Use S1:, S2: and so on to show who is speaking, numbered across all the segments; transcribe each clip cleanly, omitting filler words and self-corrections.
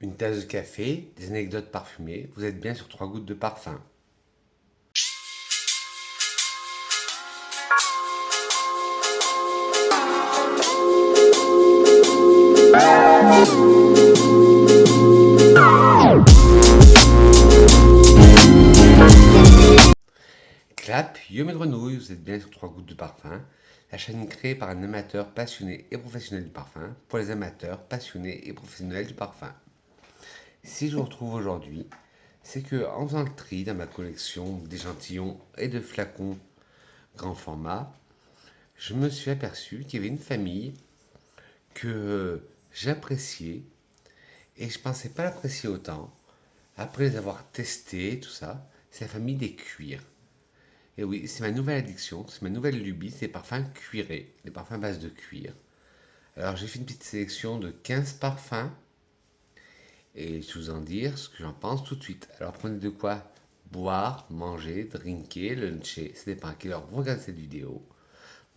S1: Une tasse de café, des anecdotes parfumées, vous êtes bien sur 3 gouttes de parfum. Clap, yo mes grenouilles, vous êtes bien sur 3 gouttes de parfum, la chaîne créée par un amateur passionné et professionnel du parfum, pour les amateurs passionnés et professionnels du parfum. Si je vous retrouve aujourd'hui, c'est que en faisant le tri dans ma collection d'échantillons et de flacons grand format, je me suis aperçu qu'il y avait une famille que j'appréciais et je pensais pas l'apprécier autant. Après les avoir testés, tout ça, c'est la famille des cuirs. Et oui, c'est ma nouvelle addiction, c'est ma nouvelle lubie, c'est les parfums cuirés, les parfums à base de cuir. Alors j'ai fait une petite sélection de 15 parfums et je vais vous en dire ce que j'en pense tout de suite. Alors prenez de quoi boire, manger, drinker, luncher, ça dépend à quelle heure vous regardez cette vidéo.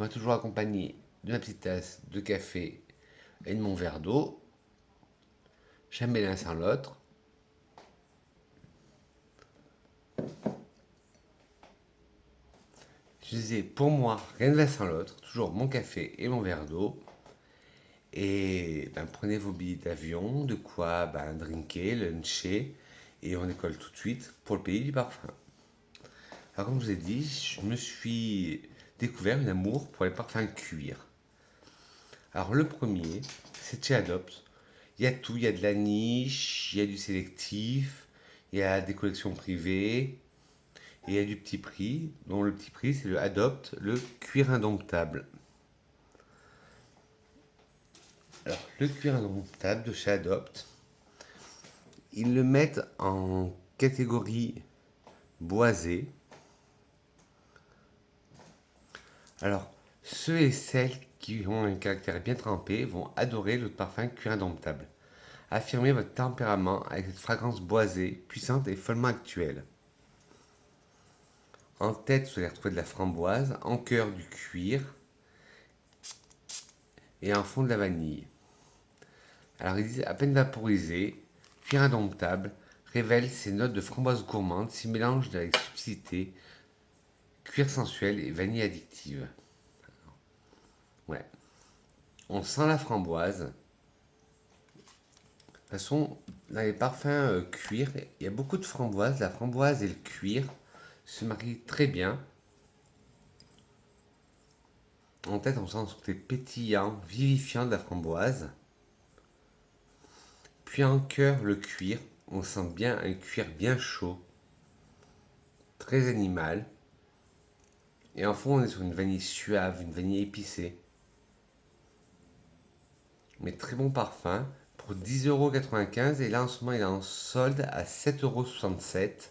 S1: Moi toujours accompagné de ma petite tasse de café et de mon verre d'eau. Jamais l'un sans l'autre. Je disais, pour moi, rien ne va sans l'autre. Toujours mon café et mon verre d'eau. Et ben, prenez vos billets d'avion, de quoi drinker, luncher. Et on décolle tout de suite pour le pays du parfum. Alors, comme je vous ai dit, je me suis découvert un amour pour les parfums cuir. Alors, le premier, c'est chez Adopt. Il y a tout, il y a de la niche, il y a du sélectif, il y a des collections privées, et il y a du petit prix, dont le petit prix, c'est le Adopt, le cuir indomptable. Alors, le cuir indomptable de chez Adopt, ils le mettent en catégorie boisée. Alors, ceux et celles qui ont un caractère bien trempé vont adorer le parfum cuir indomptable. Affirmez votre tempérament avec cette fragrance boisée, puissante et follement actuelle. En tête, vous allez retrouver de la framboise, en cœur du cuir et en fond de la vanille. Alors, ils disent à peine vaporisé, cuir indomptable, révèle ses notes de framboise gourmande, s'y mélange avec subtilité, cuir sensuel et vanille addictive. Ouais, on sent la framboise. De toute façon, dans les parfums cuir, il y a beaucoup de framboise. La framboise et le cuir se marient très bien. En tête, on sent ce côté pétillant, vivifiant de la framboise. Puis en cœur, le cuir. On sent bien un cuir bien chaud, très animal. Et en fond, on est sur une vanille suave, une vanille épicée. Mais très bon parfum pour 10,95 € et là en ce moment il est en solde à 7,67 €.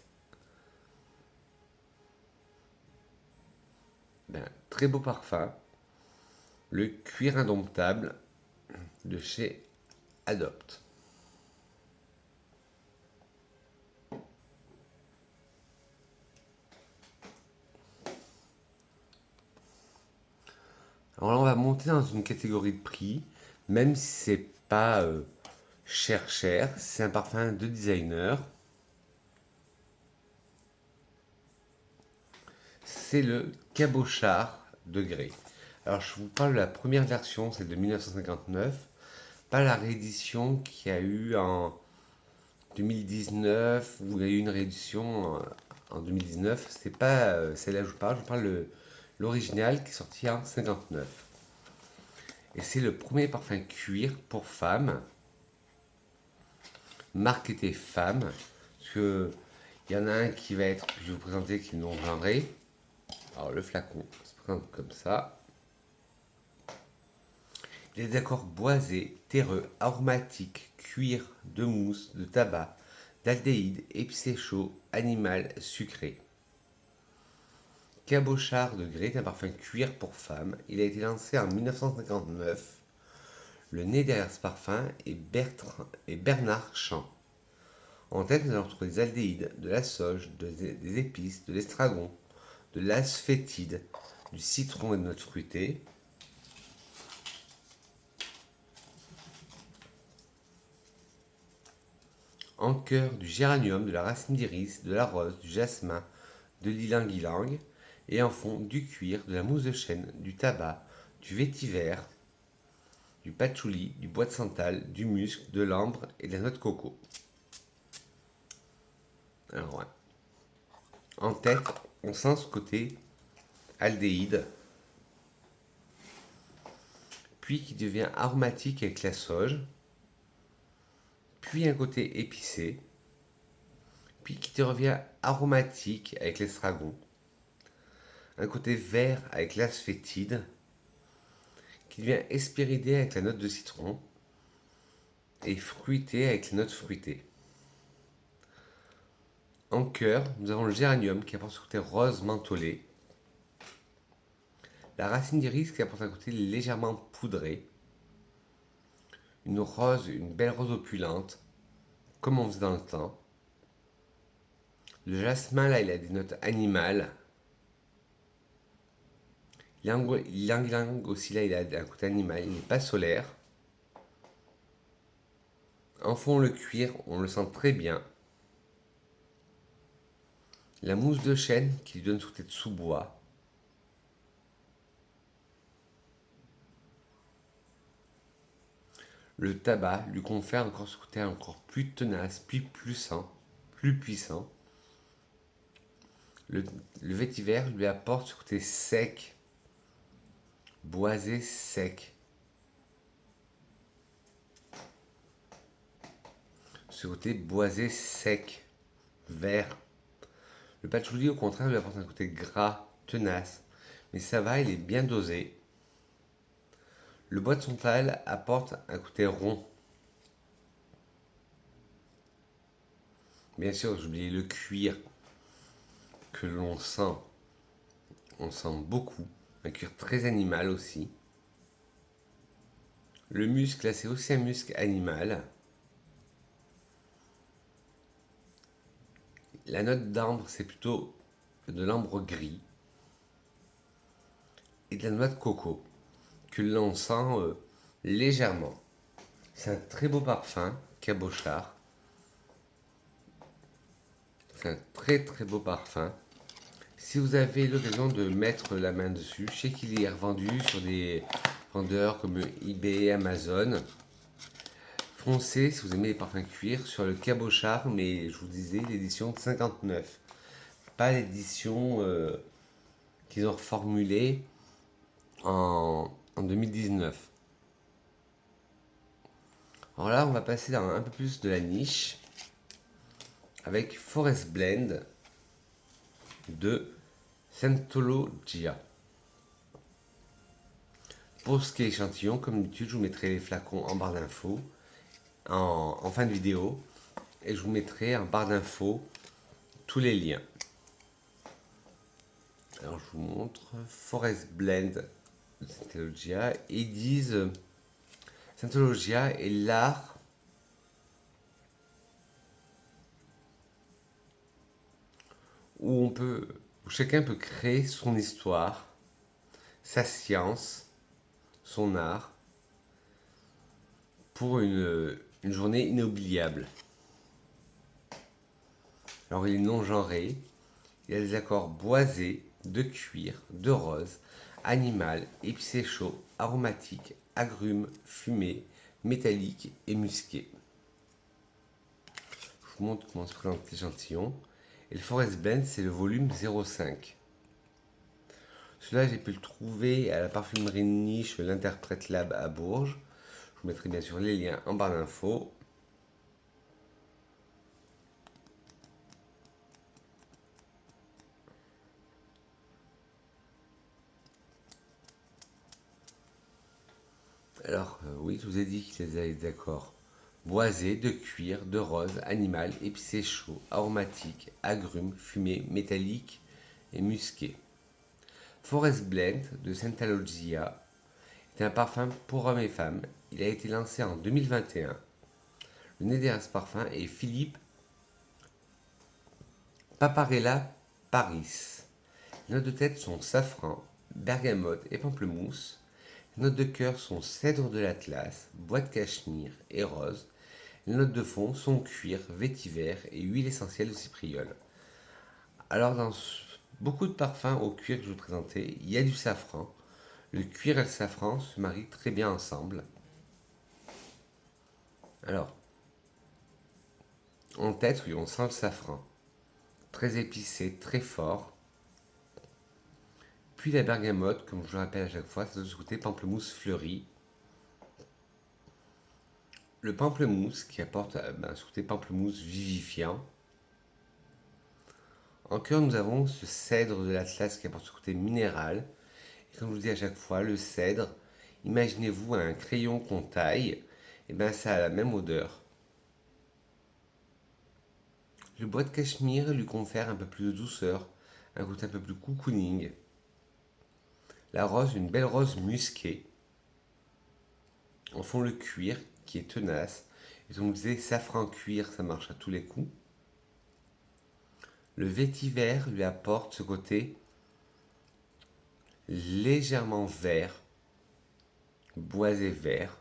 S1: Ben, très beau parfum. Le cuir indomptable de chez Adopt. Alors là on va monter dans une catégorie de prix, même si c'est pas cher, c'est un parfum de designer. C'est le Cabochard de Grey. Alors je vous parle de la première version, c'est de 1959, pas la réédition qu'il y a eu en 2019, où il y a eu une réédition en 2019. C'est pas celle-là que je parle de l'original qui est sorti en 59. Et c'est le premier parfum cuir pour femmes, marketé femme, parce que il y en a un qui va être, je vais vous présenter, qui est non genré. Alors le flacon se présente comme ça. Les décors boisés, terreux, aromatiques, cuir, de mousse, de tabac, d'aldéhyde, épicé chaud, animal, sucré. Cabochard de Grey est un parfum cuir pour femmes. Il a été lancé en 1959. Le nez derrière ce parfum est Bernard Champ. En tête, nous allons retrouver des aldéhydes, de la sauge, des épices, de l'estragon, de l'asphétide, du citron et de notes fruitées. En cœur, du géranium, de la racine d'iris, de la rose, du jasmin, de l'ylang-ylang. Et en fond, du cuir, de la mousse de chêne, du tabac, du vétiver, du patchouli, du bois de santal, du musc, de l'ambre et de la noix de coco. Alors, ouais. En tête, on sent ce côté aldéhyde, puis qui devient aromatique avec la sauge, puis un côté épicé, puis qui te revient aromatique avec l'estragon, un côté vert avec l'asphétide, qui devient hespéridé avec la note de citron, et fruité avec les notes fruitées. En cœur, nous avons le géranium qui apporte ce côté rose mentholé, la racine d'iris qui apporte un côté légèrement poudré, une belle rose opulente, comme on faisait dans le temps. Le jasmin, là, il a des notes animales. L'ylang-ylang aussi, là, il a un côté animal, il n'est pas solaire. En fond, le cuir, on le sent très bien. La mousse de chêne qui lui donne ce côté de sous-bois. Le tabac lui confère encore ce côté encore plus tenace, plus puissant. Le vétiver lui apporte ce côté sec, boisé sec. Ce côté boisé sec, vert. Le patchouli, au contraire, lui apporte un côté gras, tenace. Mais ça va, il est bien dosé. Le bois de santal apporte un côté rond. Bien sûr, j'ai oublié le cuir que l'on sent. On sent beaucoup. Un cuir très animal aussi. Le musc, là, c'est aussi un musc animal. La note d'ambre, c'est plutôt de l'ambre gris. Et de la noix de coco, que l'on sent légèrement. C'est un très beau parfum, cabochard. C'est un très très beau parfum. Si vous avez l'occasion de mettre la main dessus, je sais qu'il est revendu sur des vendeurs comme eBay, Amazon. Foncez si vous aimez les parfums cuir sur le cabochard, mais je vous disais l'édition de 59, pas l'édition qu'ils ont reformulée en 2019. Alors là, on va passer dans un peu plus de la niche avec Forest Blend de Scientologia. Pour ce qui est échantillon, comme d'habitude, je vous mettrai les flacons en barre d'infos en fin de vidéo et je vous mettrai en barre d'infos tous les liens. Alors je vous montre Forest Blend de Scientologia. Ils disent Scientologia est l'art où chacun peut créer son histoire, sa science, son art pour une journée inoubliable. Alors il est non genré, il y a des accords boisés, de cuir, de rose, animal, épicé chaud, aromatique, agrumes, fumé, métallique et musqué. Je vous montre comment se présente l'échantillon. Et le Forest Blend, c'est le volume 0,5. Celui-là, j'ai pu le trouver à la parfumerie de niche l'Interprète Lab à Bourges. Je vous mettrai bien sûr les liens en barre d'infos. Alors, oui, je vous ai dit qu'il y avait des accords boisés, de cuir, de rose, animal, épicé chaud, aromatique, agrumes, fumé, métallique et musqué. Forest Blend de Scientologia est un parfum pour hommes et femmes. Il a été lancé en 2021. Le nez derrière ce parfum est Philippe Paparella Paris. Les notes de tête sont safran, bergamote et pamplemousse. Les notes de cœur sont cèdre de l'Atlas, bois de cachemire et rose. Les notes de fond sont cuir, vétiver et huile essentielle de cypriole. Alors beaucoup de parfums au cuir que je vais vous présenter, il y a du safran. Le cuir et le safran se marient très bien ensemble. Alors, en tête, oui, on sent le safran. Très épicé, très fort. Puis la bergamote, comme je le rappelle à chaque fois, c'est de ce côté pamplemousse fleuri. Le pamplemousse qui apporte ce côté pamplemousse vivifiant. En cœur, nous avons ce cèdre de l'Atlas qui apporte ce côté minéral. Et comme je vous dis à chaque fois, le cèdre, imaginez-vous un crayon qu'on taille, et bien ça a la même odeur. Le bois de cachemire lui confère un peu plus de douceur, un goût un peu plus cocooning. La rose, une belle rose musquée. En fond, le cuir qui est tenace. Et comme je disais, safran cuir, ça marche à tous les coups. Le vétiver lui apporte ce côté légèrement vert, boisé vert.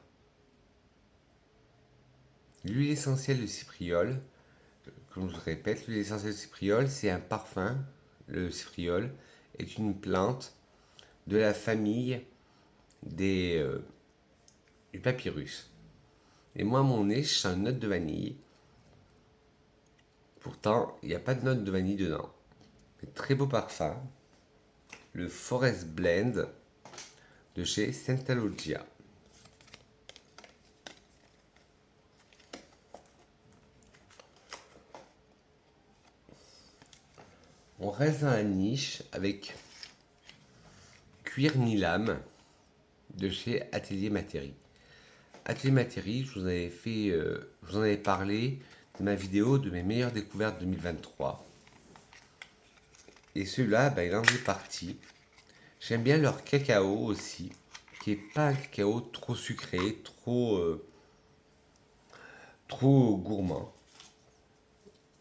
S1: L'huile essentielle de cypriole, comme je vous répète, l'huile essentielle de cypriole, c'est un parfum. Le cypriole est une plante de la famille du papyrus. Et moi, à mon nez, je sens une note de vanille. Pourtant, il n'y a pas de note de vanille dedans. C'est très beau parfum. Le Forest Blend de chez Scentallogia. On reste dans la niche avec Cuir ni lame de chez Atelier Matéri. Atelier Matéri, je vous en avais parlé de ma vidéo de mes meilleures découvertes 2023. Et celui-là, il en est parti. J'aime bien leur cacao aussi, qui est pas un cacao trop sucré, trop gourmand.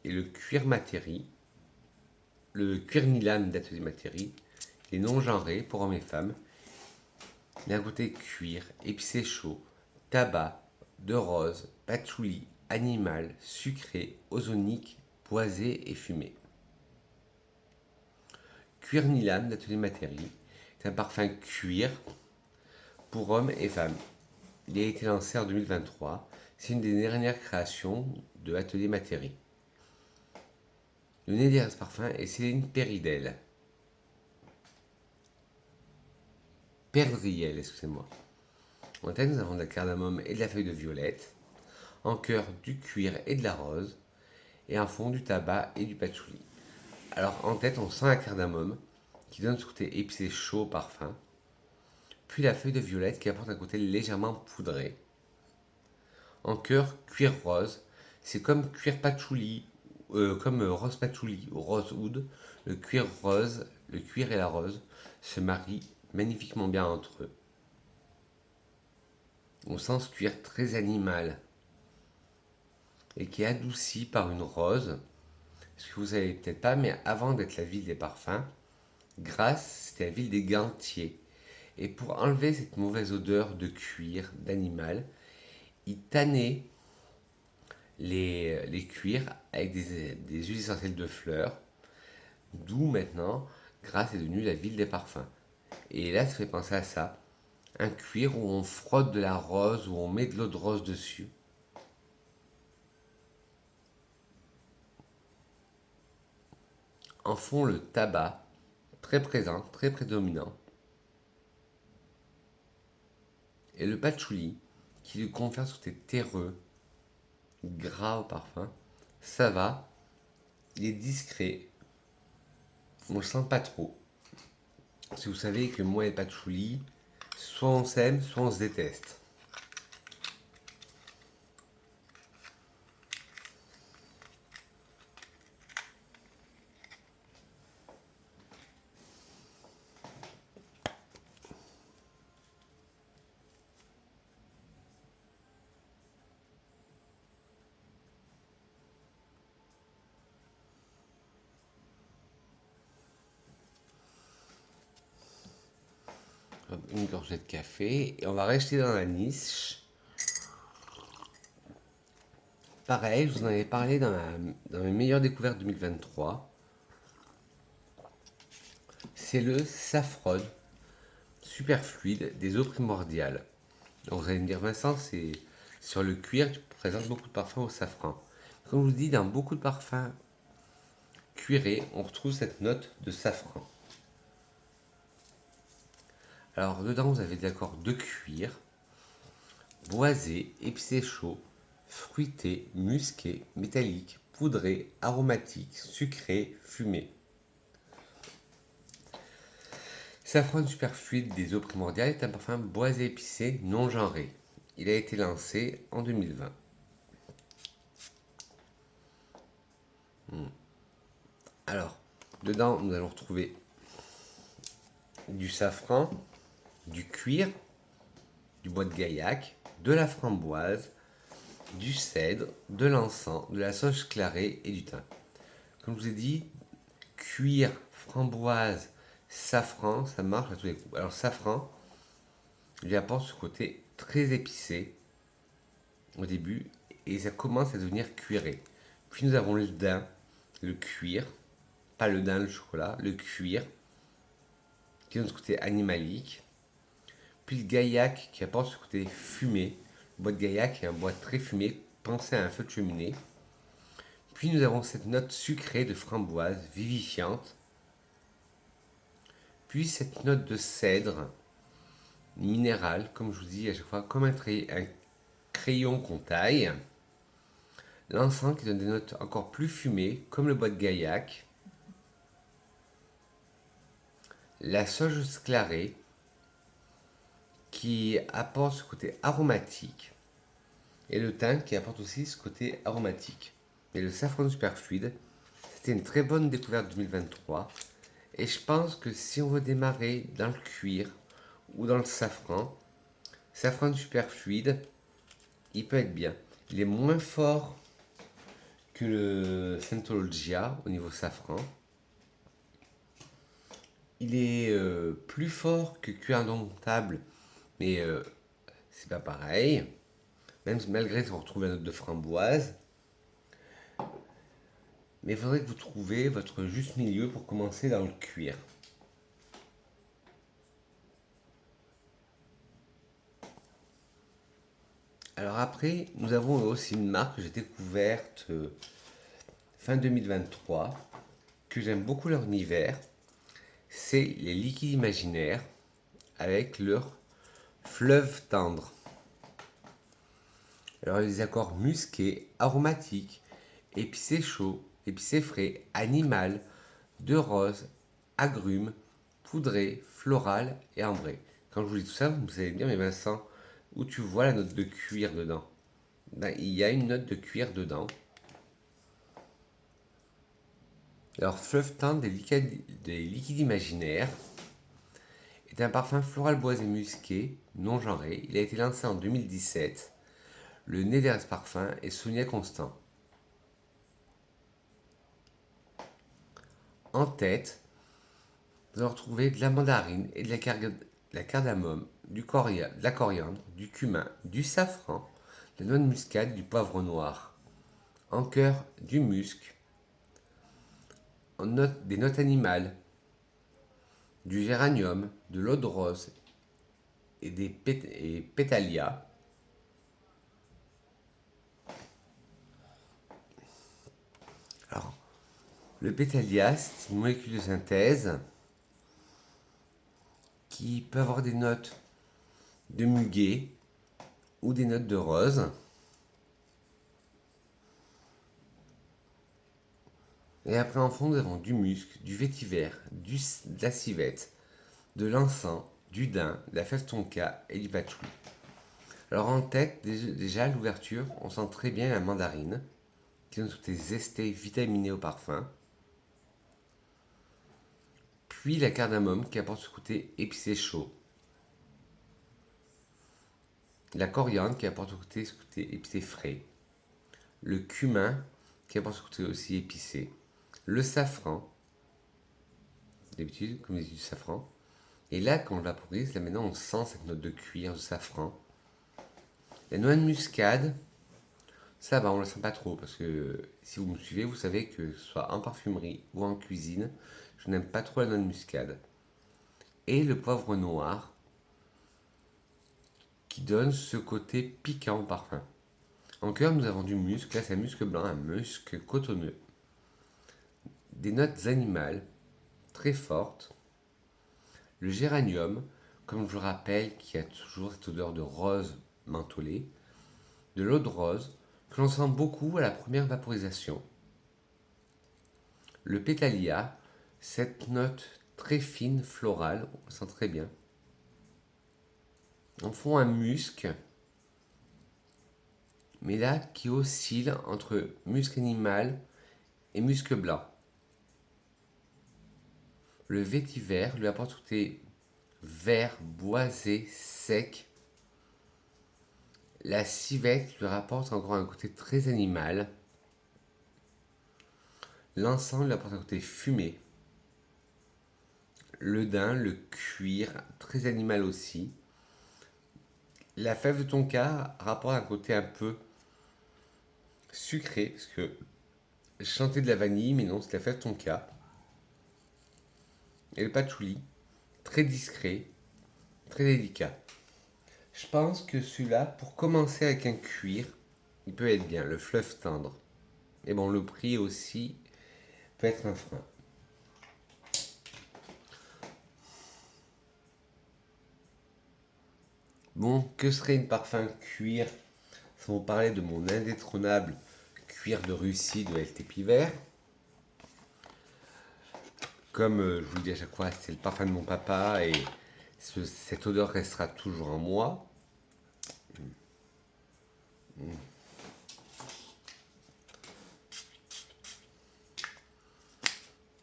S1: Et le cuir Matéri, le cuir Nilam d'Atelier Matéri, est non genré pour hommes et femmes. Il a un côté cuir, épicé chaud, tabac, de rose, patchouli, animal, sucré, ozonique, boisé et fumé. Cuir Nilam d'Atelier Matéri, c'est un parfum cuir pour hommes et femmes. Il a été lancé en 2023. C'est une des dernières créations de Atelier Matéri. Le nez derrière ce parfum est Céline Péridel. Perdriel, excusez-moi. En tête, nous avons de la cardamome et de la feuille de violette. En cœur, du cuir et de la rose. Et en fond, du tabac et du patchouli. Alors, en tête, on sent la cardamome qui donne ce côté épicé chaud au parfum. Puis la feuille de violette qui apporte un côté légèrement poudré. En cœur, cuir rose. C'est comme cuir patchouli, comme rose patchouli ou rose oud. Le cuir rose, le cuir et la rose se marient magnifiquement bien entre eux. On sent ce cuir très animal et qui est adouci par une rose. Ce que vous savez peut-être pas, mais avant d'être la ville des parfums, Grasse, c'était la ville des gantiers. Et pour enlever cette mauvaise odeur de cuir, d'animal, ils tannaient les cuirs avec des huiles essentielles de fleurs. D'où maintenant, Grasse est devenue la ville des parfums. Et là, ça fait penser à ça. Un cuir où on frotte de la rose, où on met de l'eau de rose dessus. En fond, le tabac, très présent, très prédominant. Et le patchouli, qui lui confère ce côté terreux, gras au parfum. Ça va, il est discret, on le sent pas trop. Si vous savez que moi et le patchouli, soit on s'aime, soit on se déteste. Une gorgée de café et on va rester dans la niche pareil, je vous en avais parlé dans mes meilleures découvertes 2023. C'est le saffron super fluide des eaux primordiales. Donc vous allez me dire, Vincent, c'est sur le cuir, tu présentes beaucoup de parfums au safran. Comme je vous dis, dans beaucoup de parfums cuirés, on retrouve cette note de safran. Alors dedans, vous avez des accords de cuir, boisé, épicé chaud, fruité, musqué, métallique, poudré, aromatique, sucré, fumé. Safran super fluide des eaux primordiales est un parfum boisé épicé non genré. Il a été lancé en 2020. Alors, dedans, nous allons retrouver du safran, du cuir, du bois de gaillac, de la framboise, du cèdre, de l'encens, de la sauge clarée et du thym. Comme je vous ai dit, cuir, framboise, safran, ça marche à tous les coups. Alors, safran lui apporte ce côté très épicé au début et ça commence à devenir cuiré. Puis nous avons le daim, le cuir, pas le daim, le chocolat, le cuir, qui donne ce côté animalique. Puis le gaillac qui apporte ce côté fumé. Le bois de gaillac est un bois très fumé, pensé à un feu de cheminée. Puis nous avons cette note sucrée de framboise, vivifiante. Puis cette note de cèdre, minéral, comme je vous dis à chaque fois, comme un crayon qu'on taille. L'encens qui donne des notes encore plus fumées, comme le bois de gaillac. La sauge clarée, qui apporte ce côté aromatique. Et le thym qui apporte aussi ce côté aromatique. Et le safran super fluide, c'était une très bonne découverte 2023. Et je pense que si on veut démarrer dans le cuir ou dans le safran super fluide, il peut être bien. Il est moins fort que le Scientologia au niveau safran. Il est plus fort que cuir indomptable, mais c'est pas pareil. Même malgré qu'on retrouve la note de framboise. Mais il faudrait que vous trouviez votre juste milieu pour commencer dans le cuir. Alors après, nous avons aussi une marque que j'ai découverte fin 2023, que j'aime beaucoup leur univers. C'est les liquides imaginaires avec leur fleuve tendre. Alors les accords musqués, aromatiques, épicé chaud, épicé frais, animal, de rose, agrumes, poudré, floral et ambré. Quand je vous dis tout ça, vous allez me dire, mais Vincent, où tu vois la note de cuir dedans? Ben, il y a une note de cuir dedans. Alors, Fleuve tendre des liquides imaginaires est un parfum floral boisé musqué, non genré. Il a été lancé en 2017. Le nez derrière ce parfum est Sonia Constant. En tête, vous allez retrouver de la mandarine et de la cardamome, de la coriandre, du cumin, du safran, de la noix de muscade, du poivre noir. En cœur, du musc, des notes animales, du géranium, de l'eau de rose et pétalia. Alors, le pétalia, c'est une molécule de synthèse qui peut avoir des notes de muguet ou des notes de rose. Et après, en fond, nous avons du musc, du vétiver, de la civette, de l'encens, du daim, de la fève tonka et du patchouli. Alors en tête, déjà à l'ouverture, on sent très bien la mandarine, qui donne toutes les estés vitaminés au parfum. Puis la cardamome qui apporte ce côté épicé chaud. La coriandre qui apporte ce côté épicé frais. Le cumin qui apporte ce côté aussi épicé. Le safran, d'habitude, comme du safran. Et là, quand on le vaporise, là maintenant on sent cette note de cuir, de safran. La noix de muscade, Ça va, on le sent pas trop parce que si vous me suivez, vous savez que ce soit en parfumerie ou en cuisine, je n'aime pas trop la noix de muscade. Et le poivre noir qui donne ce côté piquant au parfum. En cœur, nous avons du musc, là c'est un musc blanc, un musc cotonneux, des notes animales très fortes, le géranium, comme je vous rappelle, qui a toujours cette odeur de rose mentholée, de l'eau de rose, que l'on sent beaucoup à la première vaporisation, le pétalia, cette note très fine, florale, on le sent très bien. En fond, un musc, mais là qui oscille entre musc animal et musc blanc. Le vétiver lui apporte un côté vert, boisé, sec. La civette lui rapporte encore un côté très animal. L'encens lui apporte un côté fumé. Le daim, le cuir, très animal aussi. La fève de tonka rapporte un côté un peu sucré, parce que je sentais de la vanille, mais non, c'est la fève de tonka. Et le patchouli, très discret, très délicat. Je pense que celui-là, pour commencer avec un cuir, il peut être bien, le fleuve tendre. Et bon, le prix aussi peut être un frein. Bon, que serait une parfum cuir sans vous parler de mon indétrônable cuir de Russie de LT Piver. Comme je vous le dis à chaque fois, c'est le parfum de mon papa et cette odeur restera toujours en moi.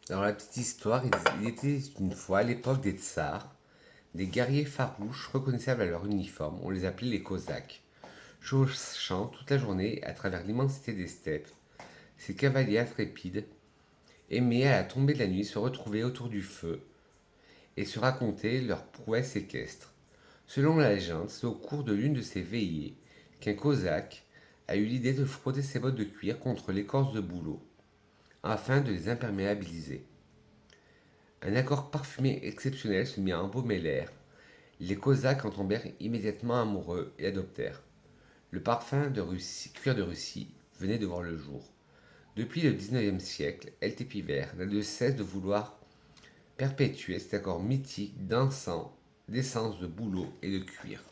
S1: Alors la petite histoire, il était une fois à l'époque des tsars, des guerriers farouches reconnaissables à leur uniforme, on les appelait les Cosaques. Chaussant toute la journée à travers l'immensité des steppes, ces cavaliers intrépides aimaient à la tombée de la nuit se retrouver autour du feu et se raconter leurs prouesses équestres. Selon la légende, c'est au cours de l'une de ces veillées qu'un Cosaque a eu l'idée de frotter ses bottes de cuir contre l'écorce de bouleau, afin de les imperméabiliser. Un accord parfumé exceptionnel se mit à embaumer l'air. Les Cosaques en tombèrent immédiatement amoureux et l'adoptèrent. Le parfum de Russie, cuir de Russie venait de voir le jour. Depuis le XIXe siècle, LT Piver n'a de cesse de vouloir perpétuer cet accord mythique d'encens, d'essence de bouleau et de cuir.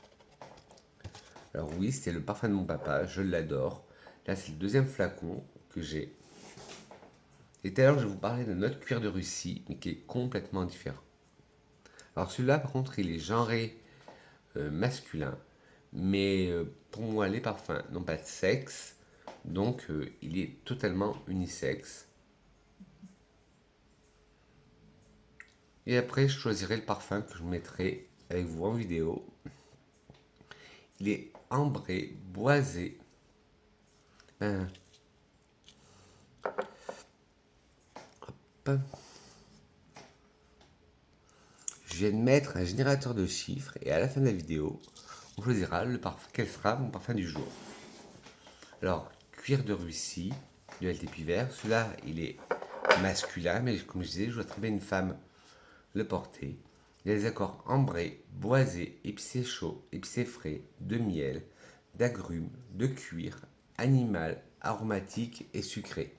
S1: Alors oui, c'était le parfum de mon papa, je l'adore. Là, c'est le deuxième flacon que j'ai. Et tout à l'heure, je vais vous parler d'un autre cuir de Russie, mais qui est complètement différent. Alors celui-là, par contre, il est genré masculin, mais pour moi, les parfums n'ont pas de sexe, donc il est totalement unisexe. Et après, je choisirai le parfum que je mettrai avec vous en vidéo. Il est ambré, boisé. Ben, hop. Je viens de mettre un générateur de chiffres et à la fin de la vidéo, on choisira quel sera mon parfum du jour. Alors, cuir de Russie, de LT Piver. Celui-là, il est masculin, mais comme je disais, je vois très bien une femme le porter. Il y a des accords ambrés, boisés, épicé chaud, épicé frais, de miel, d'agrumes, de cuir, animal, aromatique et sucré.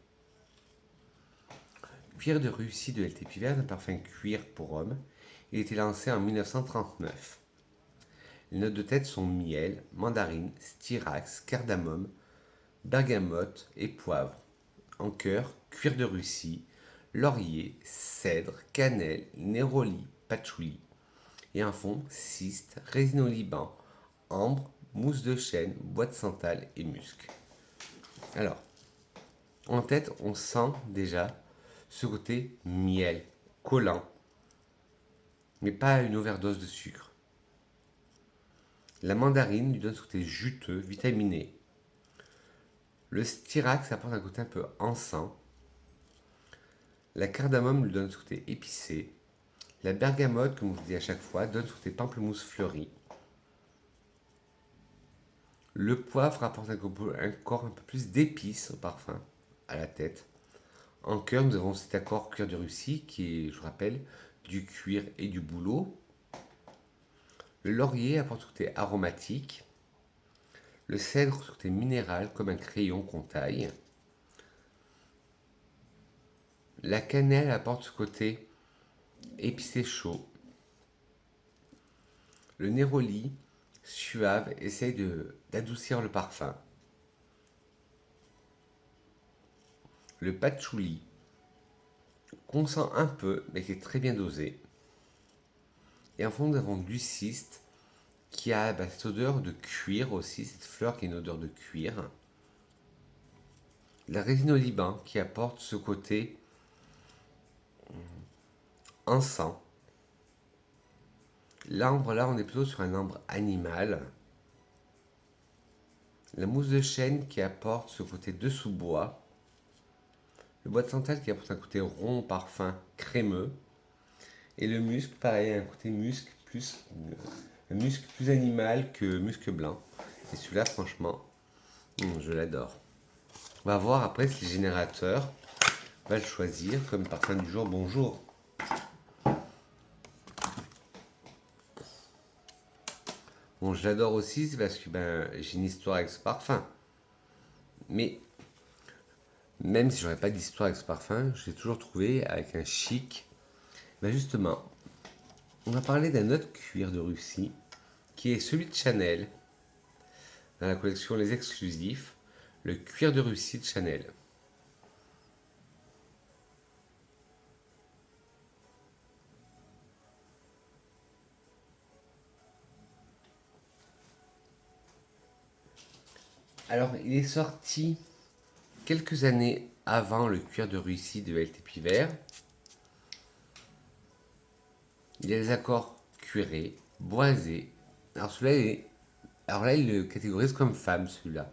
S1: Cuir de Russie de LT Piver, un parfum cuir pour homme. Il a été lancé en 1939. Les notes de tête sont miel, mandarine, styrax, cardamome, bergamote et poivre. En cœur, cuir de Russie, laurier, cèdre, cannelle, néroli, patchouli. Et en fond, cyste, résine au Liban, ambre, mousse de chêne, bois de santal et musc. Alors, en tête, on sent déjà ce côté miel, collant, mais pas une overdose de sucre. La mandarine lui donne ce côté juteux, vitaminé. Le styrax apporte un côté un peu encens. La cardamome lui donne ce côté épicé. La bergamote, comme je vous dis à chaque fois, donne ce côté pamplemousse fleuri. Le poivre apporte un corps un peu plus d'épices au parfum, à la tête. En cœur, nous avons cet accord cuir de Russie qui est, je vous rappelle, du cuir et du bouleau. Le laurier apporte ce côté aromatique. Le cèdre, ce côté minéral, comme un crayon qu'on taille. La cannelle apporte ce côté épicé chaud. Le néroli, suave, essaye d'adoucir le parfum. Le patchouli, qu'on sent un peu, mais qui est très bien dosé. Et en fond, nous avons du cyste, qui a cette odeur de cuir aussi, cette fleur qui a une odeur de cuir. La résine au Liban, qui apporte ce côté encens. L'ambre, là, on est plutôt sur un ambre animal. La mousse de chêne qui apporte ce côté dessous-bois. Le bois de santal qui apporte un côté rond, parfum, crémeux. Et le musc, pareil, un côté musc un musc plus animal que musc blanc. Et celui-là, franchement, je l'adore. On va voir après si le générateur va le choisir comme parfum du jour. Bonjour. Bon, je l'adore aussi, c'est parce que j'ai une histoire avec ce parfum. Mais même si j'aurais pas d'histoire avec ce parfum, je l'ai toujours trouvé avec un chic. Justement, on va parler d'un autre cuir de Russie qui est celui de Chanel dans la collection Les Exclusifs, le cuir de Russie de Chanel. Alors, il est sorti quelques années avant le cuir de Russie de LT Pivert. Il y a des accords cuirés, boisés. Alors là, il le catégorise comme femme, celui-là.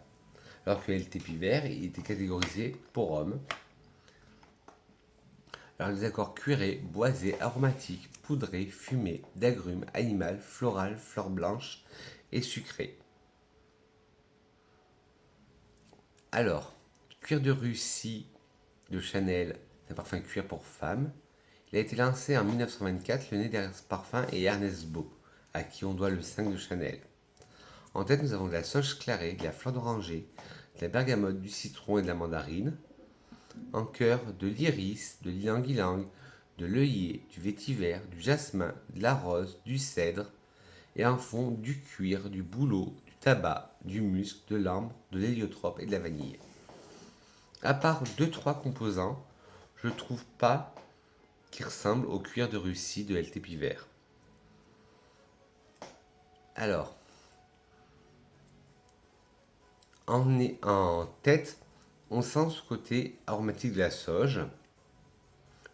S1: Alors que LT Pivert, il était catégorisé pour homme. Alors les accords cuirés, boisés, aromatiques, poudrés, fumés, d'agrumes, animal, floral, fleurs blanches et sucrés. Alors, cuir de Russie de Chanel, c'est un parfum cuir pour femmes. Il a été lancé en 1924. Le nez derrière ce parfum est Ernest Beau, à qui on doit le 5 de Chanel. En tête, nous avons de la sauge clarée, de la fleur d'oranger, de la bergamote, du citron et de la mandarine. En cœur, de l'iris, de l'ilang-ilang, de l'œillet, du vétiver, du jasmin, de la rose, du cèdre. Et en fond, du cuir, du bouleau, du tabac, du musc, de l'ambre, de l'héliotrope et de la vanille. À part 2-3 composants, je ne trouve pas qui ressemble au cuir de Russie de LT Pivert. Alors, en tête, on sent ce côté aromatique de la sauge,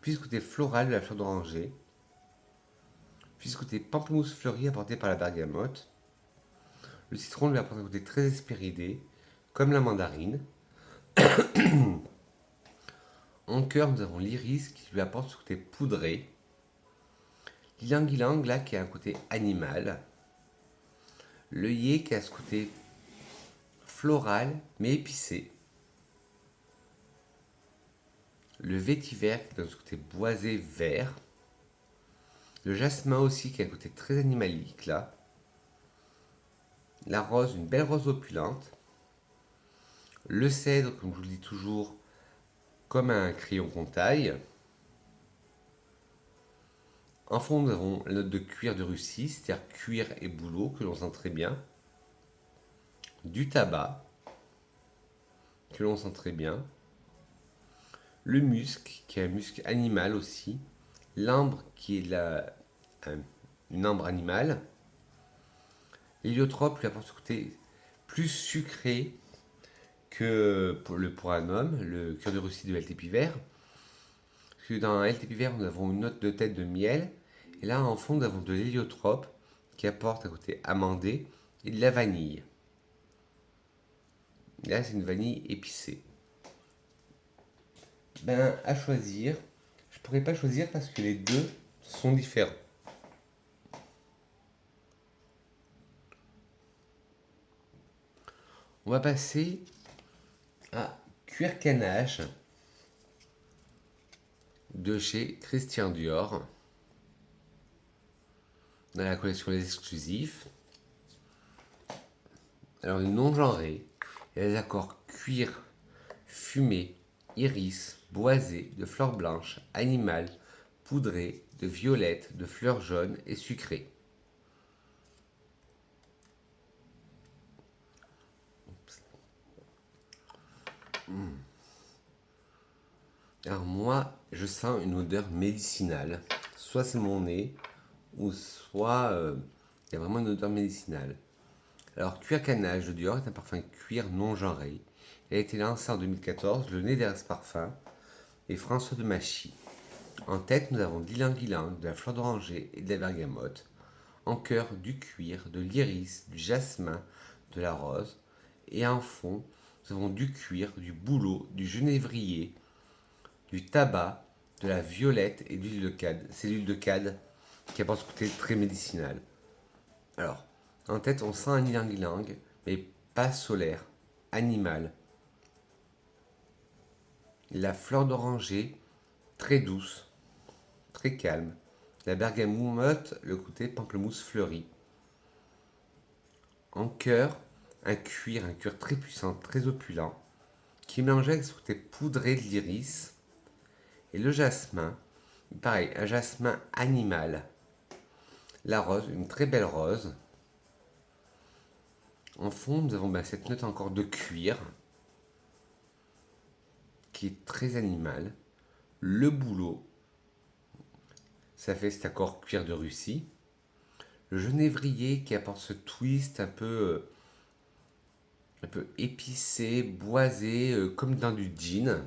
S1: puis ce côté floral de la fleur d'oranger, puis ce côté pamplemousse fleuri apporté par la bergamote. Le citron lui apporte un côté très espéridé, comme la mandarine. En cœur, nous avons l'iris qui lui apporte ce côté poudré. L'ilang-ilang, là, qui a un côté animal. L'œillet qui a ce côté floral, mais épicé. Le vétiver qui a ce côté boisé vert. Le jasmin aussi qui a un côté très animalique, là. La rose, une belle rose opulente. Le cèdre, comme je vous le dis toujours, comme un crayon qu'on taille. En fond, nous avons la note de cuir de Russie, c'est-à-dire cuir et bouleau, que l'on sent très bien. Du tabac, que l'on sent très bien. Le musc, qui est un musc animal aussi. L'ambre, qui est une ambre animale. L'héliotrope lui apporte ce côté plus sucré que pour un homme, le cuir de Russie de LT Pivert. Parce que dans LT Pivert, nous avons une note de tête de miel. Et là, en fond, nous avons de l'héliotrope qui apporte un côté amandé et de la vanille. Là, c'est une vanille épicée. À choisir, je pourrais pas choisir parce que les deux sont différents. On va passer à Cuir Canage de chez Christian Dior dans la collection Les Exclusifs. Alors, une non-genrée, il y a les accords cuir, fumé, iris, boisé, de fleurs blanches, animales, poudrées, de violettes, de fleurs jaunes et sucrées. Alors moi, je sens une odeur médicinale. Soit c'est mon nez, ou soit il y a vraiment une odeur médicinale. Alors, Cuir Canage de Dior est un parfum cuir non genré. Il a été lancé en 2014, le nez derrière ce parfum est François de Machy. En tête, nous avons de l'ylang-ylang, de la fleur d'oranger et de la bergamote. En cœur, du cuir, de l'iris, du jasmin, de la rose. Et en fond, nous avons du cuir, du bouleau, du genévrier, du tabac, de la violette et de l'huile de cad. C'est l'huile de cad qui apporte ce côté très médicinal. Alors, en tête, on sent un ylang-ylang, mais pas solaire, animal. La fleur d'oranger, très douce, très calme. La bergamote, le côté pamplemousse fleuri. En cœur, un cuir très puissant, très opulent, qui est mélangé avec ce côté poudré de l'iris. Et le jasmin, pareil, un jasmin animal. La rose, une très belle rose. En fond, nous avons cette note encore de cuir, qui est très animal. Le bouleau, ça fait cet accord cuir de Russie. Le genévrier qui apporte ce twist un peu épicé, boisé, comme dans du gin.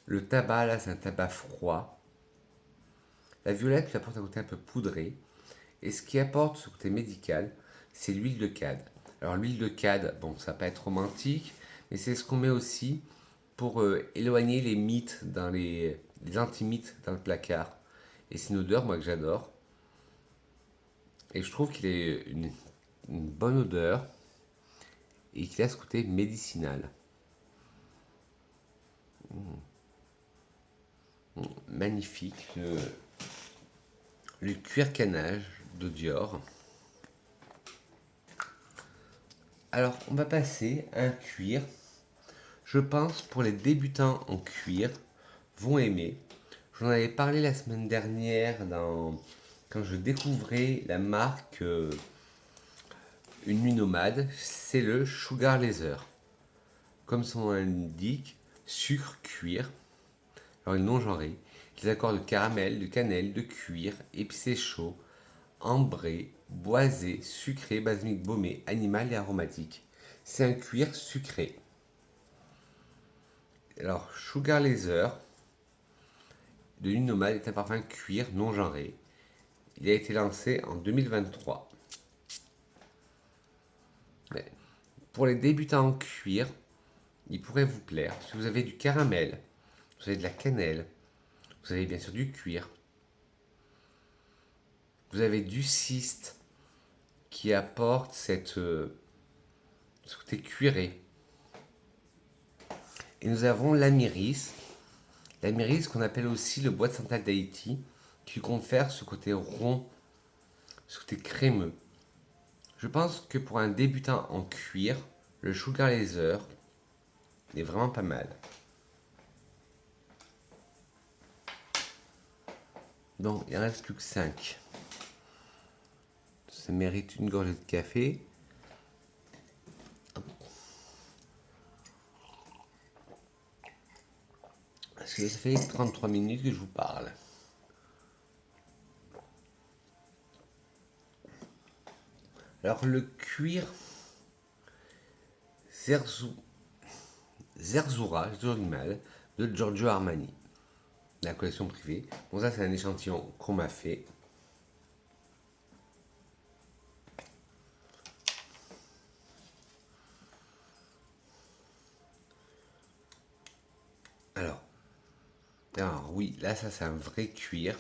S1: Le tabac, là, c'est un tabac froid. La violette qui apporte un côté un peu poudré. Et ce qui apporte ce côté médical, c'est l'huile de cad. Alors l'huile de cad, bon, ça va pas être romantique, mais c'est ce qu'on met aussi pour éloigner les mythes les anti-mythes dans le placard. Et c'est une odeur, moi, que j'adore. Et je trouve qu'il est une bonne odeur et qu'il a ce côté médicinal. Magnifique. Le cuir canage de Dior. Alors, on va passer à un cuir. Je pense pour les débutants en cuir vont aimer. J'en avais parlé la semaine dernière quand je découvrais la marque Une Nuit Nomade. C'est le Sugar Laser. Comme son nom l'indique, sucre cuir. Alors, il est non genré. Les accords de caramel, de cannelle, de cuir, épicé chaud, ambré, boisé, sucré, basilic baumé, animal et aromatique. C'est un cuir sucré. Alors, Sugar Laser de Nuit Nomade est un parfum cuir non genré. Il a été lancé en 2023. Mais pour les débutants en cuir, il pourrait vous plaire. Si vous avez du caramel, vous avez de la cannelle, vous avez bien sûr du cuir, vous avez du cyste qui apporte ce côté cuiré. Et nous avons l'amiris. L'amiris qu'on appelle aussi le bois de santal d'Haïti, qui confère ce côté rond, ce côté crémeux. Je pense que pour un débutant en cuir, le Sugar Laser est vraiment pas mal. Donc, il en reste plus que 5. Ça mérite une gorgée de café. Parce que ça fait 33 minutes que je vous parle. Alors, le cuir Zerzura, j'ai toujours du mal, de Giorgio Armani, la collection privée. Bon, ça, c'est un échantillon qu'on m'a fait. Alors oui, là, ça, c'est un vrai cuir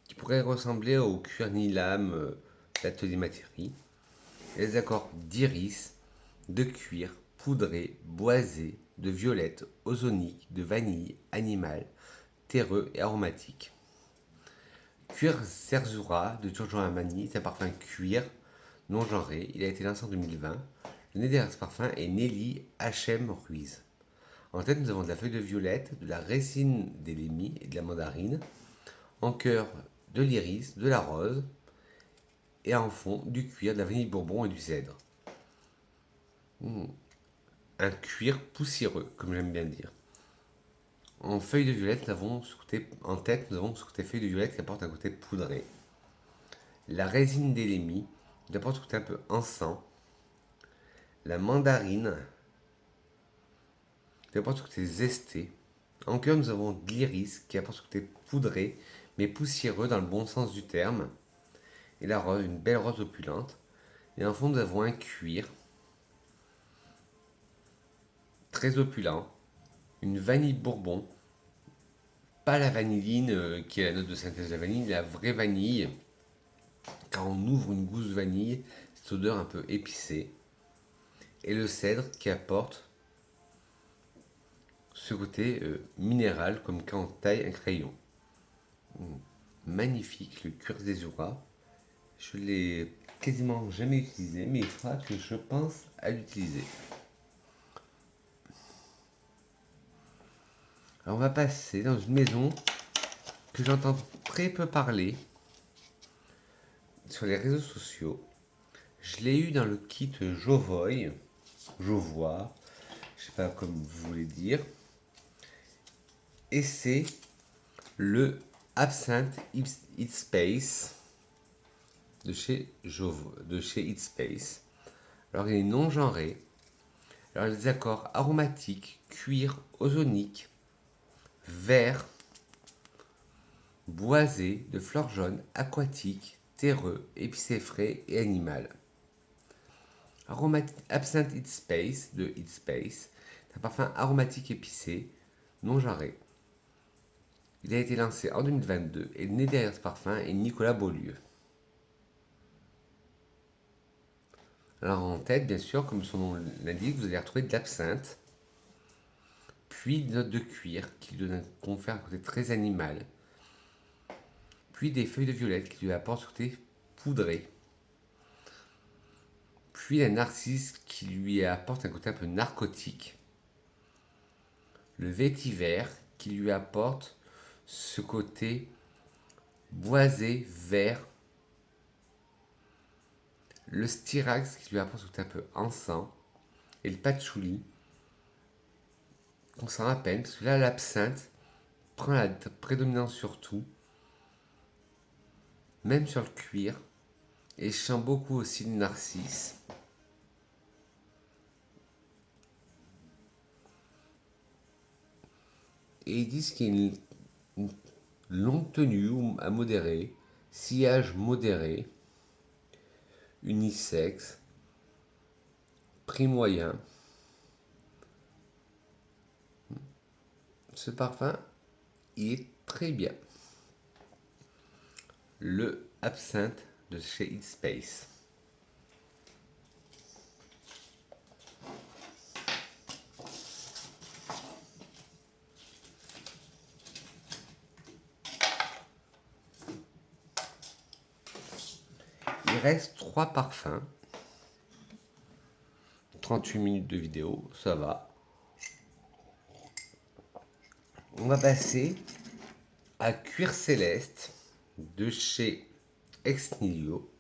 S1: qui pourrait ressembler au cuir Nilam d'Atelier Mathiery. Les accords d'iris, de cuir, poudré, boisé, de violette, ozonique, de vanille, animal, terreux et aromatique. Cuir Zerzura de Giorgio Armani, c'est un parfum cuir non genré. Il a été lancé en 2020. Le nez derrière ce parfum est Nelly H.M. Ruiz. En tête, nous avons de la feuille de violette, de la résine d'élémie et de la mandarine. En cœur, de l'iris, de la rose. Et en fond, du cuir, de la vanille bourbon et du cèdre. Un cuir poussiéreux, comme j'aime bien dire. En feuille de violette, en tête, nous avons ce côté feuille de violette qui apporte un côté poudré. La résine d'élémie qui apporte ce côté un peu encens. La mandarine qui apporte ce côté zesté. En cœur, nous avons de l'iris qui apporte ce côté poudré mais poussiéreux dans le bon sens du terme. Et la rose, une belle rose opulente. Et en fond, nous avons un cuir très opulent, une vanille bourbon, pas la vanilline qui est la note de synthèse de la vanille, la vraie vanille. Quand on ouvre une gousse de vanille, cette odeur un peu épicée. Et le cèdre qui apporte ce côté minéral comme quand on taille un crayon. Magnifique, le cuir des Zura. Je l'ai quasiment jamais utilisé, mais il faudra que je pense à l'utiliser. Alors on va passer dans une maison que j'entends très peu parler sur les réseaux sociaux. Je l'ai eu dans le kit Jovoy, Jovois, je sais pas comme vous voulez dire. Et c'est le Absinthe Eat Space de chez Eat Space. Alors il est non genré. Alors les accords aromatiques, cuir, ozonique, vert, boisé, de fleurs jaunes, aquatique, terreux, épicé frais et animal. Absinthe Eat Space de Eat Space, c'est un parfum aromatique épicé, non genré. Il a été lancé en 2022 et le nez derrière ce parfum est Nicolas Beaulieu. Alors en tête, bien sûr, comme son nom l'indique, vous allez retrouver de l'absinthe, puis des notes de cuir qui lui confèrent un côté très animal, puis des feuilles de violette qui lui apportent ce côté poudré, puis la narcisse qui lui apporte un côté un peu narcotique, le vétiver qui lui apporte ce côté boisé, vert, le styrax qui lui apporte ce côté un peu encens, et le patchouli qu'on sent à peine, parce que là l'absinthe prend la prédominance sur tout, même sur le cuir, et je sens beaucoup aussi le narcisse. Et ils disent qu'il y a une longue tenue à modérée, sillage modéré, unisexe, prix moyen. Ce parfum, il est très bien. Le Absinthe de chez Eat Space. Il reste 3 parfums. 38 minutes de vidéo, ça va. On va passer à Cuir Céleste de chez Ex Nihilo.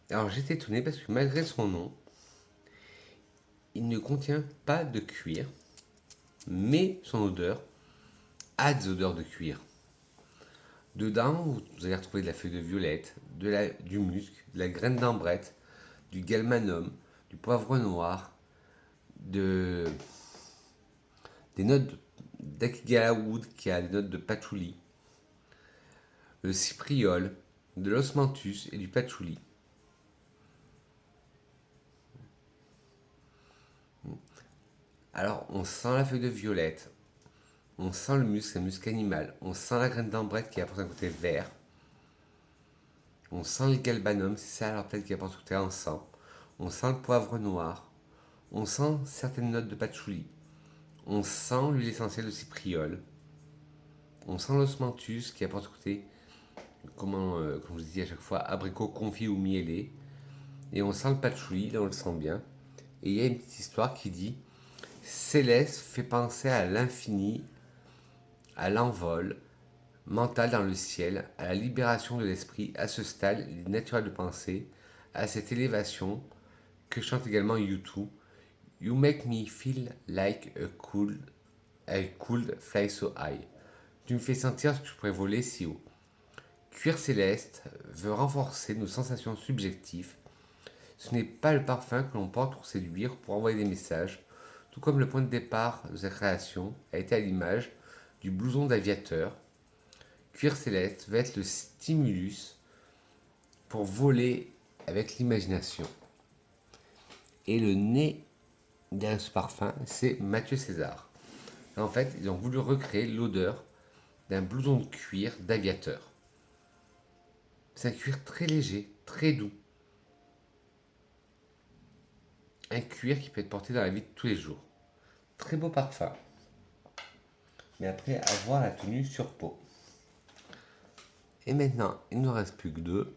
S1: Alors j'étais étonné parce que malgré son nom, il ne contient pas de cuir, mais son odeur a des odeurs de cuir. Dedans, vous allez retrouver de la feuille de violette, du musc, de la graine d'ambrette, du galbanum, du poivre noir, des notes d'Akigala Wood qui a des notes de patchouli, le cypriol, de l'osmanthus et du patchouli. Alors on sent la feuille de violette, on sent le musc, un musc animal, on sent la graine d'ambrette qui apporte un côté vert, On sent le galbanum, c'est ça alors peut-être qu'il y a pas tout en sang. On sent le poivre noir. On sent certaines notes de patchouli. On sent l'huile essentielle de cypriole. On sent l'osmanthus qui apporte côté, comme je dis à chaque fois, abricot confit ou mielé. Et on sent le patchouli, là on le sent bien. Et il y a une petite histoire qui dit Céleste fait penser à l'infini, à l'envol mental dans le ciel, à la libération de l'esprit. À ce stade, il est naturel de penser à cette élévation que chante également U2. You make me feel like I could fly so high. Tu me fais sentir que je pourrais voler si haut. Cuir céleste veut renforcer nos sensations subjectives. Ce n'est pas le parfum que l'on porte pour séduire, pour envoyer des messages, tout comme le point de départ de sa création a été à l'image du blouson d'aviateur. Cuir céleste va être le stimulus pour voler avec l'imagination. Et le nez derrière ce parfum, c'est Mathieu César. En fait, ils ont voulu recréer l'odeur d'un blouson de cuir d'aviateur. C'est un cuir très léger, très doux. Un cuir qui peut être porté dans la vie de tous les jours. Très beau parfum. Mais après, avoir la tenue sur peau. Et maintenant, il ne nous reste plus que deux.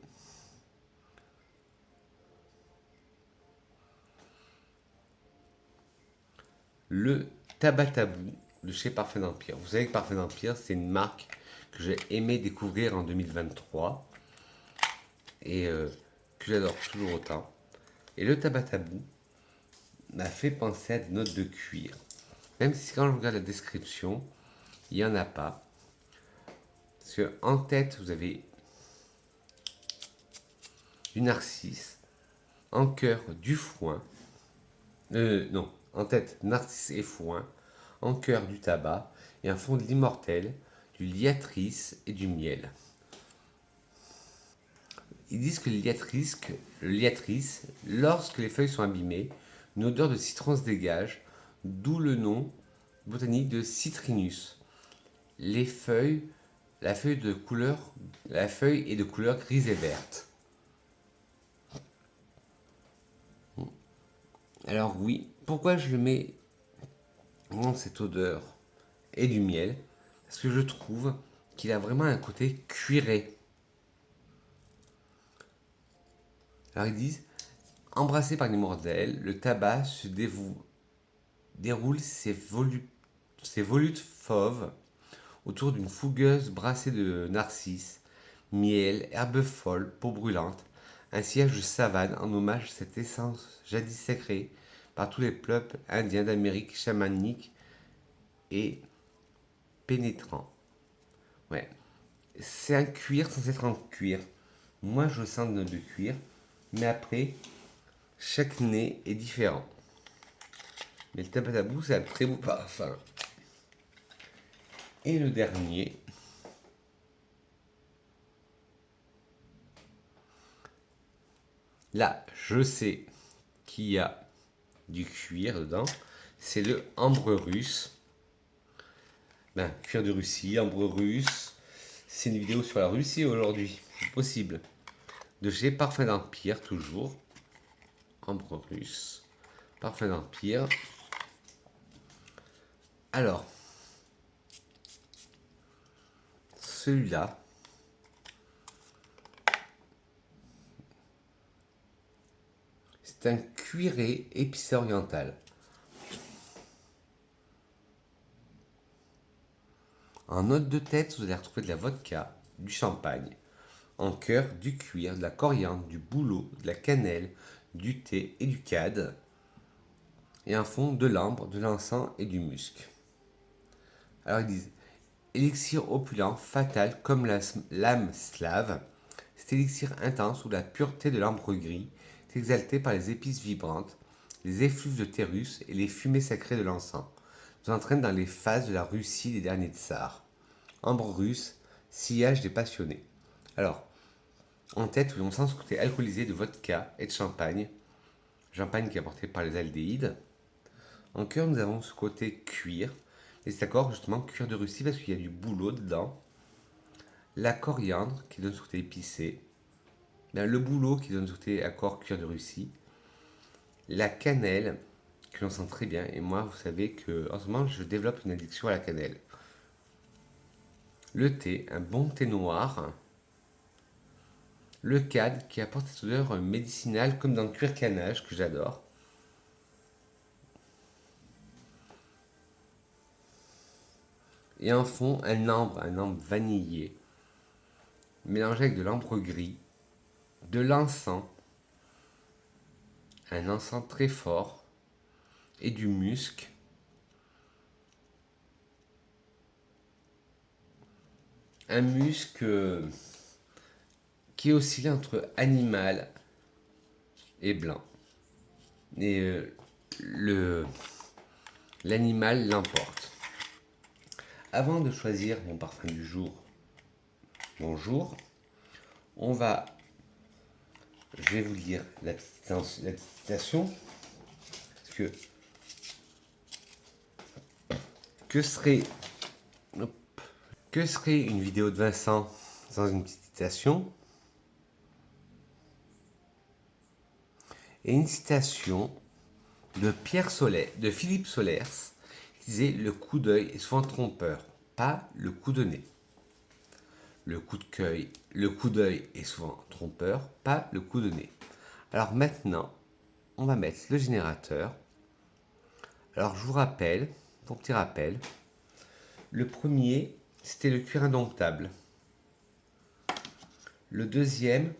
S1: Le Tabatabou de chez Parfum d'Empire. Vous savez que Parfum d'Empire, c'est une marque que j'ai aimé découvrir en 2023 et que j'adore toujours autant. Et le Tabatabou m'a fait penser à des notes de cuir. Même si quand je regarde la description, il n'y en a pas. Parce que en tête, vous avez du narcisse, en cœur du foin. Non, en tête, narcisse et foin, en cœur du tabac, et un fond de l'immortel, du liatrice et du miel. Ils disent que le liatrice, lorsque les feuilles sont abîmées, une odeur de citron se dégage, d'où le nom botanique de citrinus. Les feuilles, la feuille est de couleur grise et verte. Alors oui, pourquoi je le mets dans cette odeur et du miel? Parce que je trouve qu'il a vraiment un côté cuiré. Alors ils disent, embrassé par une mordelle, le tabac se déroule ses volutes fauves autour d'une fougueuse brassée de narcisses, miel, herbes folles, peau brûlante, un sillage de savane en hommage à cette essence jadis sacrée par tous les peuples indiens d'Amérique chamanique et pénétrant. Ouais, c'est un cuir sans être en cuir. Moi, je sens de notes de cuir, mais après, chaque nez est différent. Mais le tabatabou, c'est un très beau parfum. Et le dernier, là, je sais qu'il y a du cuir dedans. C'est le ambre russe. Ben, cuir de Russie, ambre russe. C'est une vidéo sur la Russie aujourd'hui. C'est possible. De chez Parfum d'Empire, toujours. Ambre russe. Parfum d'Empire. Alors, celui-là, c'est un cuiré épicé oriental. En note de tête, vous allez retrouver de la vodka, du champagne. En cœur, du cuir, de la coriandre, du bouleau, de la cannelle, du thé et du cad. Et un fond de l'ambre, de l'encens et du musc. Alors ils disent élixir opulent, fatal comme l'âme slave. Cet élixir intense où la pureté de l'ambre gris est exaltée par les épices vibrantes, les effluves de Térus et les fumées sacrées de l'encens, nous entraîne dans les phases de la Russie des derniers tsars. Ambre russe, sillage des passionnés. Alors, en tête, on sent ce côté alcoolisé de vodka et de champagne. Champagne qui est apporté par les aldéhydes. En cœur, nous avons ce côté cuir. Et c'est d'accord, justement, cuir de Russie parce qu'il y a du bouleau dedans. La coriandre qui donne ce côté épicé. bien, le bouleau qui donne côté accord cuir de Russie, la cannelle que l'on sent très bien. Et moi, vous savez que en ce moment, je développe une addiction à la cannelle. Le thé, un bon thé noir. Le cad qui apporte cette odeur médicinale comme dans le cuir canage que j'adore. Et en fond, un ambre vanillé, mélangé avec de l'ambre gris, de l'encens, un encens très fort, et du musc. Un musc qui oscille entre animal et blanc. Et l'animal l'emporte. Avant de choisir mon parfum du jour, bonjour, je vais vous lire la petite citation. Parce que serait une vidéo de Vincent sans une petite citation? Et une citation de Philippe Solers, qui disait: le coup d'œil est souvent trompeur, pas le coup de nez. Le coup d'œil est souvent trompeur, pas le coup de nez. Alors maintenant, on va mettre le générateur. Alors je vous rappelle, pour petit rappel, le premier, c'était le cuir indomptable. Le deuxième,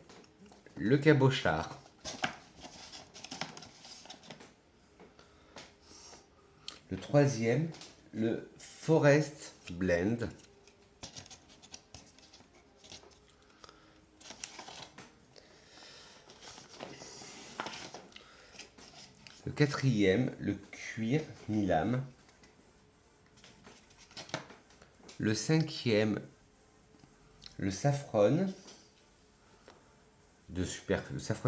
S1: le cabochard. Le troisième, le Forest Blend. Le quatrième, le cuir mi-lame. Le cinquième, le saffron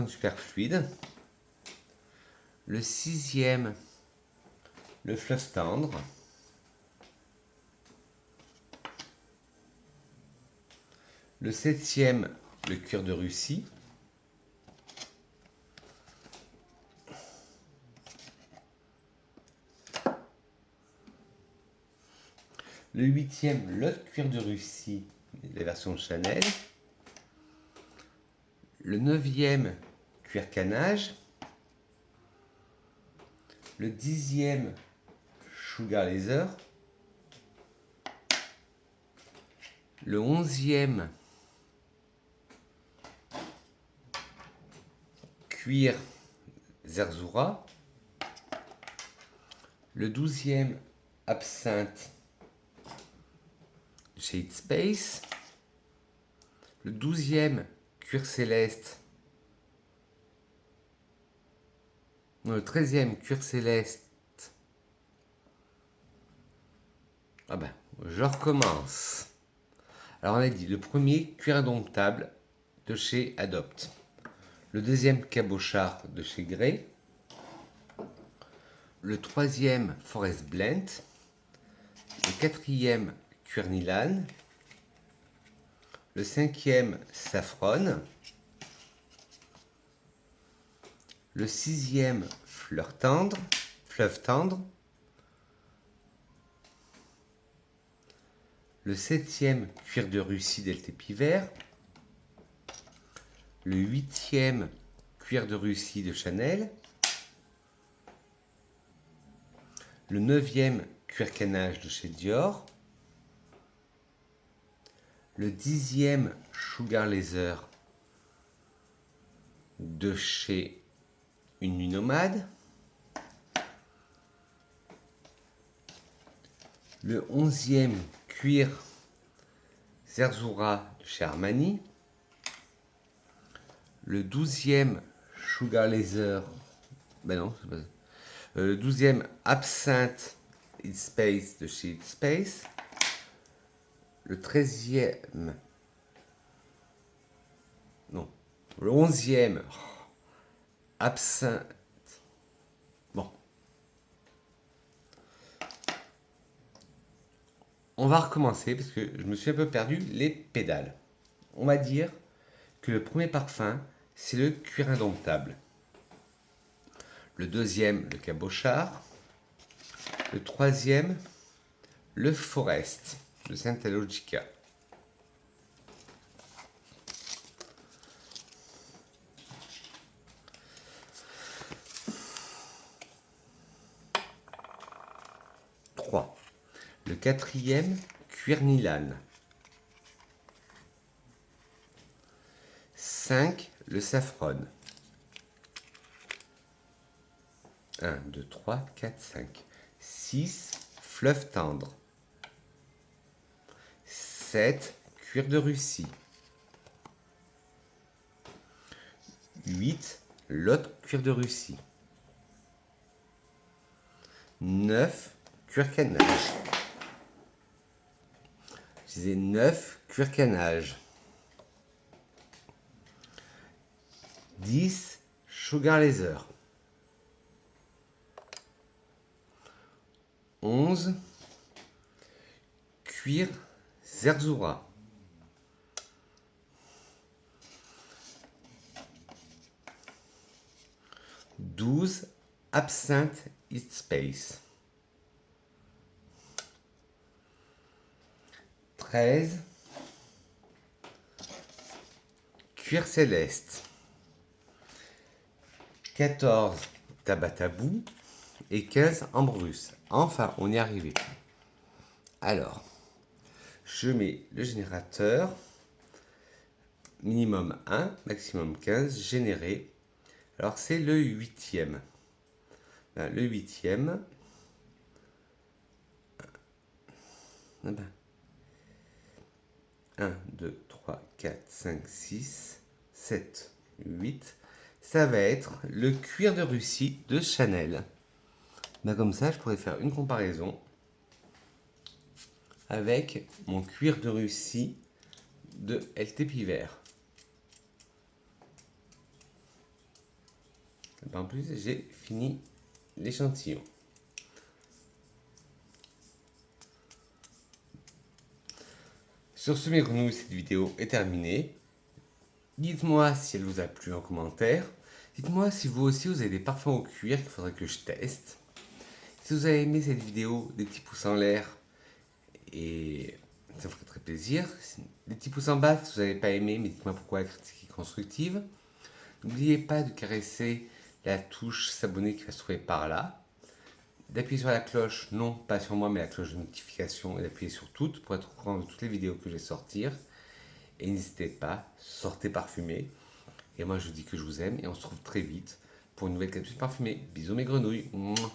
S1: super fluide. Le sixième, le fleuve tendre. Le septième, le cuir de Russie. Le huitième, le cuir de Russie, la version Chanel. Le neuvième, cuir canage. Le dixième, Sugar Laser. Le onzième, cuir Zerzura. Le douzième, absinthe Shade Space. Le douzième, cuir céleste. Non, le 13e, cuir céleste. Ah ben, je recommence. Alors on a dit le premier, cuir indomptable de chez Adopt. Le deuxième, cabochard de chez Grey. Le troisième, Forest Blend. Le quatrième, cuir Nilan. Le cinquième, saffron. Le sixième, fleuve tendre. Le septième, cuir de Russie Delta Vert. Le huitième, cuir de Russie de Chanel. Le neuvième, cuir canage de chez Dior. Le dixième, Sugar Laser de chez Une Nuit Nomade. Le onzième, cuir Zerzura de chez Armani. Le douzième, Sugar Laser. Ben non, c'est pas ça. Le douzième, absinthe Heat Space de chez Heat Space. Le treizième. Non. Le onzième, absinthe. Bon. On va recommencer parce que je me suis un peu perdu les pédales. On va dire que le premier parfum c'est le cuir indomptable. Le deuxième, le cabochard. Le troisième, le forest de Santa Logica. Le quatrième, cuir Nilan. 5, le saffron. 1, 2, 3, 4, 5. 6, fleuve tendre. 7, cuir de Russie. 8, l'autre cuir de Russie. 9, cuir canage. Je disais 9, cuir canage. 10, sugar laser. 11, cuir zerzura. 12, absinthe East Space. 13, cuir céleste. 14, tabatabou. Et 15, ambre russe. Enfin, on y est arrivé. Alors, je mets le générateur. Minimum 1, maximum 15, généré. Alors, c'est le 8e. Le 8e. 1, 2, 3, 4, 5, 6, 7, 8. Ça va être le cuir de Russie de Chanel. Comme ça, je pourrais faire une comparaison avec mon cuir de Russie de LT Piver. En plus, j'ai fini l'échantillon. Sur ce, mes grenouilles, cette vidéo est terminée. Dites-moi si elle vous a plu en commentaire. Dites-moi si vous aussi vous avez des parfums au cuir qu'il faudrait que je teste. Si vous avez aimé cette vidéo, des petits pouces en l'air et ça me ferait très plaisir. Des petits pouces en bas si vous n'avez pas aimé, mais dites-moi pourquoi, la critique est constructive. N'oubliez pas de caresser la touche s'abonner qui va se trouver par là. D'appuyer sur la cloche, non pas sur moi, mais la cloche de notification, et d'appuyer sur toutes pour être au courant de toutes les vidéos que je vais sortir. Et n'hésitez pas, sortez parfumé. Et moi je vous dis que je vous aime et on se retrouve très vite pour une nouvelle capsule parfumée. Bisous mes grenouilles. Mouah.